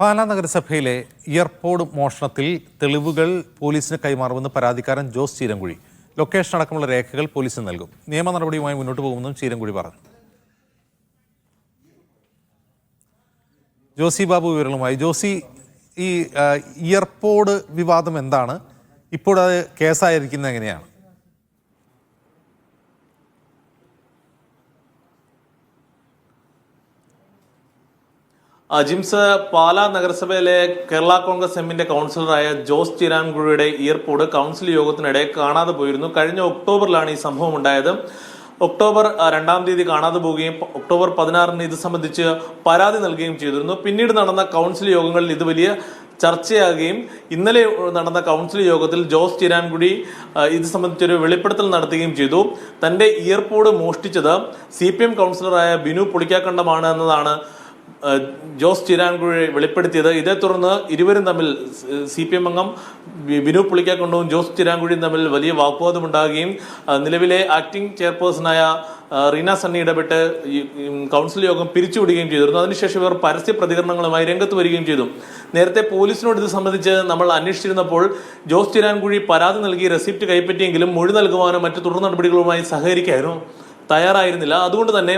പാലാ നഗരസഭയിലെ എയർപോർട്ട് മോഷണത്തിൽ തെളിവുകൾ പോലീസിന് കൈമാറുമെന്ന് പരാതിക്കാരൻ ജോസ് ചീരൻകുഴി. ലൊക്കേഷൻ അടക്കമുള്ള രേഖകൾ പോലീസിന് നൽകും. നിയമ നടപടിയുമായി മുന്നോട്ട് പോകുമെന്നും ചീരൻകുഴി പറഞ്ഞു. ജോസി ബാബു വിവരങ്ങളുമായി. ജോസി, ഈ എയർപോർട്ട് വിവാദം എന്താണ്? ഇപ്പോഴത് കേസായിരിക്കുന്നത് എങ്ങനെയാണ്? ജിംസ്, പാലാ നഗരസഭയിലെ കേരള കോൺഗ്രസ് എമ്മിന്റെ കൗൺസിലറായ ജോസ് ചീരാൻകുഴിയുടെ എയർപോർട്ട് കൗൺസിൽ യോഗത്തിനിടെ കാണാതെ പോയിരുന്നു. കഴിഞ്ഞ ഒക്ടോബറിലാണ് ഈ സംഭവം ഉണ്ടായത്. ഒക്ടോബർ 2-ാം തീയതി കാണാതെ പോവുകയും ഒക്ടോബർ 16-ന് ഇത് സംബന്ധിച്ച് പരാതി നൽകുകയും ചെയ്തിരുന്നു. പിന്നീട് നടന്ന കൗൺസിൽ യോഗങ്ങളിൽ ഇത് വലിയ ചർച്ചയാകുകയും ഇന്നലെ നടന്ന കൗൺസിൽ യോഗത്തിൽ ജോസ് ചീരാൻകുഴി ഇത് സംബന്ധിച്ചൊരു വെളിപ്പെടുത്തൽ നടത്തുകയും ചെയ്തു. തന്റെ എയർപോർട്ട് മോഷ്ടിച്ചത് CPM കൗൺസിലറായ ബിനു പുളിക്കാക്കണ്ടമാണ് എന്നതാണ് ജോസ് ചീരാൻകുഴി വെളിപ്പെടുത്തിയത്. ഇതേ തുടർന്ന് ഇരുവരും തമ്മിൽ CPM അംഗം ബിനു പുളിക്കാക്കണ്ടവും ജോസ് ചീരാൻകുഴിയും തമ്മിൽ വലിയ വാഗ്വാദമുണ്ടാകുകയും നിലവിലെ ആക്ടിംഗ് ചെയർപേഴ്സണായ റീന സണ്ണി ഇടപെട്ട് കൗൺസിൽ യോഗം പിരിച്ചുവിടുകയും ചെയ്തിരുന്നു. അതിനുശേഷം ഇവർ പരസ്യ പ്രതികരണങ്ങളുമായി രംഗത്ത് വരികയും ചെയ്തു. നേരത്തെ പോലീസിനോട് ഇത് സംബന്ധിച്ച് നമ്മൾ അന്വേഷിച്ചിരുന്നപ്പോൾ ജോസ് ചീരാൻകുഴി പരാതി നൽകി റെസിപ്റ്റ് കൈപ്പറ്റിയെങ്കിലും മൊഴി നൽകുവാനോ മറ്റു തുടർ നടപടികളുമായി സഹകരിക്കാനോ തയ്യാറായിരുന്നില്ല. അതുകൊണ്ട് തന്നെ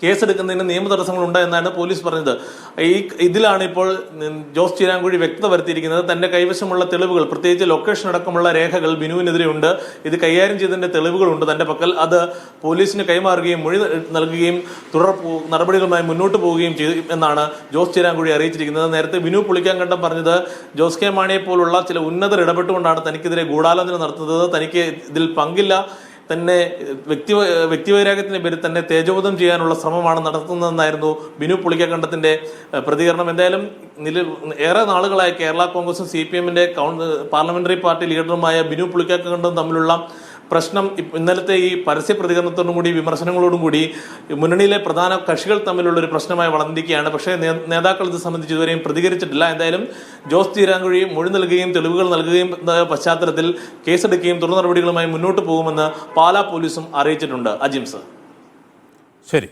കേസെടുക്കുന്നതിന് നിയമ തടസ്സങ്ങൾ ഉണ്ടായെന്നാണ് പോലീസ് പറഞ്ഞത്. ഇതിലാണ് ഇപ്പോൾ ജോസ് ചീരാൻകുഴി വ്യക്തത വരുത്തിയിരിക്കുന്നത്. തന്റെ കൈവശമുള്ള തെളിവുകൾ, പ്രത്യേകിച്ച് ലൊക്കേഷൻ അടക്കമുള്ള രേഖകൾ ബിനുവിനെതിരെ ഉണ്ട്. ഇത് കൈകാര്യം ചെയ്തതിന്റെ തെളിവുകളുണ്ട് തന്റെ പക്കൽ. അത് പോലീസിന് കൈമാറുകയും മൊഴി നൽകുകയും തുടർ നടപടികളുമായി മുന്നോട്ട് പോവുകയും ചെയ്തു എന്നാണ് ജോസ് ചീരാൻകുഴി അറിയിച്ചിരിക്കുന്നത്. നേരത്തെ ബിനു പുളിക്കാങ്കണ്ടം പറഞ്ഞത് ജോസ് കെ മാണിയെ പോലുള്ള ചില ഉന്നതർ ഇടപെട്ടുകൊണ്ടാണ് തനിക്കെതിരെ ഗൂഢാലോചന നടത്തുന്നത്, തനിക്ക് ഇതിൽ പങ്കില്ല, തന്നെ വ്യക്തിവൈരാഗ്യത്തിന്റെ പേരിൽ തന്നെ തേജോവധം ചെയ്യാനുള്ള ശ്രമമാണ് നടത്തുന്നതെന്നായിരുന്നു ബിനു പുളിക്കാക്കണ്ടത്തിന്റെ പ്രതികരണം. എന്തായാലും ഏറെ നാളുകളായി കേരള കോൺഗ്രസും CPMന്റെ പാർലമെന്ററി പാർട്ടി ലീഡറുമായ ബിനു പുളിക്കാക്കണ്ടവും തമ്മിലുള്ള പ്രശ്നം ഇന്നലത്തെ ഈ പരസ്യ പ്രതികരണത്തോടും കൂടി വിമർശനങ്ങളോടും കൂടി മുന്നണിയിലെ പ്രധാന കക്ഷികൾ തമ്മിലുള്ള ഒരു പ്രശ്നമായി വളർന്നിരിക്കുകയാണ്. പക്ഷേ നേതാക്കൾ ഇത് സംബന്ധിച്ച് ഇതുവരെയും പ്രതികരിച്ചിട്ടില്ല. എന്തായാലും ജോസ് ചീരാൻകുഴി മൊഴി നൽകുകയും തെളിവുകൾ നൽകുകയും പശ്ചാത്തലത്തിൽ കേസെടുക്കുകയും തുടർ നടപടികളുമായി മുന്നോട്ട് പോകുമെന്ന് പാലാ പോലീസും അറിയിച്ചിട്ടുണ്ട്. അജിംസ്, ശരി.